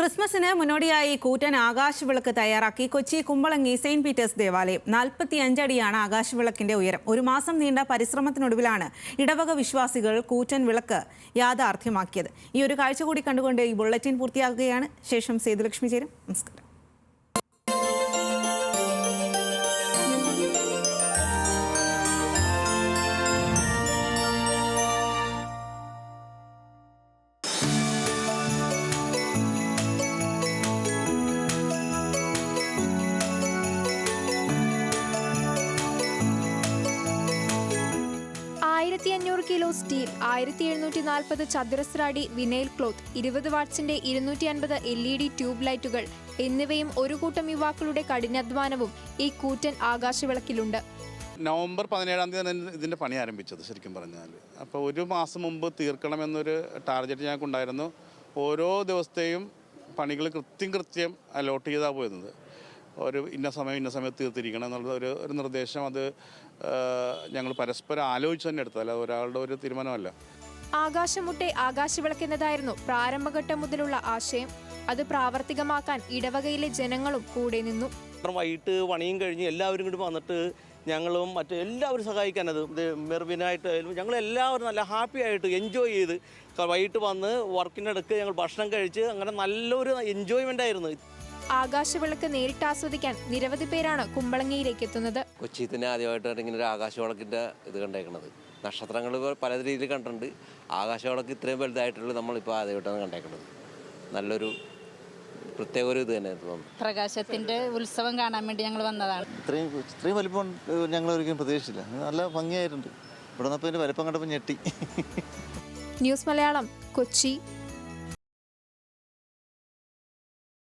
ക്രിസ്മസിന് മുന്നോടിയായി കൂറ്റൻ ആകാശവിളക്ക് തയ്യാറാക്കി കൊച്ചി കുമ്പളങ്ങി സെയിന്റ് പീറ്റേഴ്സ് ദേവാലയം. 45 അടിയാണ് ആകാശവിളക്കിന്റെ ഉയരം. ഒരു മാസം നീണ്ട പരിശ്രമത്തിനൊടുവിലാണ് ഇടവക വിശ്വാസികൾ കൂറ്റൻ വിളക്ക് യാഥാർത്ഥ്യമാക്കിയത്. ഈ ഒരു കാഴ്ച കൂടി കണ്ടുകൊണ്ട് ഈ ബുള്ളറ്റിൻ പൂർത്തിയാക്കുകയാണ്. ശേഷം സേതുലക്ഷ്മി ചേരും. നമസ്കാരം. കിലോ സ്റ്റീൽ, 1740 ചതുരശ്ര അടി വിനൈൽ ക്ലോത്ത്, 20 വാട്ട്സിന്റെ 250 LED ട്യൂബ് ലൈറ്റുകൾ എന്നിവയും ഒരു കൂട്ടം യുവാക്കളുടെ കഠിനാധ്വാനവും ഈ കൂറ്റൻ ആകാശവിളക്കിലുണ്ട്. നവംബർ 17-ാം തീയതി ഇതിൻ്റെ പണി ആരംഭിച്ചത് ശരിക്കും പറഞ്ഞാൽ. അപ്പോൾ ഒരു മാസം മുമ്പ് തീർക്കണമെന്നൊരു ടാർഗറ്റ് ഞങ്ങൾക്കുണ്ടായിരുന്നു. ഓരോ ദിവസത്തെയും പണികൾ കൃത്യം അലോട്ട് ചെയ്താണ് പോയിരുന്നത്. ഒരു ഇന്ന സമയത്ത് തീർത്തിരിക്കണം എന്നുള്ള ഒരു നിർദ്ദേശം അത് ഞങ്ങൾ പരസ്പരം ആലോചിച്ച് തന്നെ എടുത്തതല്ല, ഒരാളുടെ ഒരു തീരുമാനമല്ല. ആകാശമുട്ടെ ആകാശവിളക്ക് എന്നതായിരുന്നു പ്രാരംഭഘട്ടം മുതലുള്ള ആശയം. അത് പ്രാവർത്തികമാക്കാൻ ഇടവകയിലെ ജനങ്ങളും കൂടെ നിന്നു. വൈകിട്ട് പണിയും കഴിഞ്ഞ് എല്ലാവരും കൂടി വന്നിട്ട് ഞങ്ങളും എല്ലാവരും സഹായിക്കാനത് മെർവിനായിട്ടായാലും ഞങ്ങളെല്ലാവരും നല്ല ഹാപ്പി ആയിട്ട് എൻജോയ് ചെയ്ത് വൈകിട്ട് വന്ന് വർക്കിനിടയ്ക്ക് ഞങ്ങൾ ഭക്ഷണം കഴിച്ച് അങ്ങനെ നല്ലൊരു എൻജോയ്മെൻ്റ് ആയിരുന്നു. ആകാശവിളക്ക് നേരിട്ട് ആസ്വദിക്കാൻ നിരവധി പേരാണ് കുമ്പളങ്ങിയിലേക്ക് എത്തുന്നത്. കൊച്ചി തന്നെ ആദ്യമായിട്ടാണ് ഇങ്ങനെ ഒരു ആകാശവിളക്കിൻ്റെ ഇത് കണ്ടേക്കുന്നത്. നക്ഷത്രങ്ങൾ പല രീതിയിൽ കണ്ടിട്ടുണ്ട്. ആകാശവിളക്ക് ഇത്രയും വലുതായിട്ടുള്ളത് നമ്മളിപ്പോൾ ആദ്യമായിട്ടാണ് കണ്ടേക്കുന്നത്. നല്ലൊരു പ്രത്യേക ഒരു ഇത് തന്നെ തോന്നുന്നു. പ്രകാശത്തിൻ്റെ ഉത്സവം കാണാൻ വേണ്ടി ഞങ്ങൾ വന്നതാണ്. ഇത്രയും വലിപ്പം ഞങ്ങൾ ഒരിക്കലും പ്രതീക്ഷിച്ചില്ല. നല്ല ഭംഗിയായിട്ടുണ്ട്. ഇവിടെ നിന്നപ്പോൾ ഇതിൻ്റെ വലിപ്പം കണ്ടപ്പോൾ ഞെട്ടി. ന്യൂസ് മലയാളം, കൊച്ചി.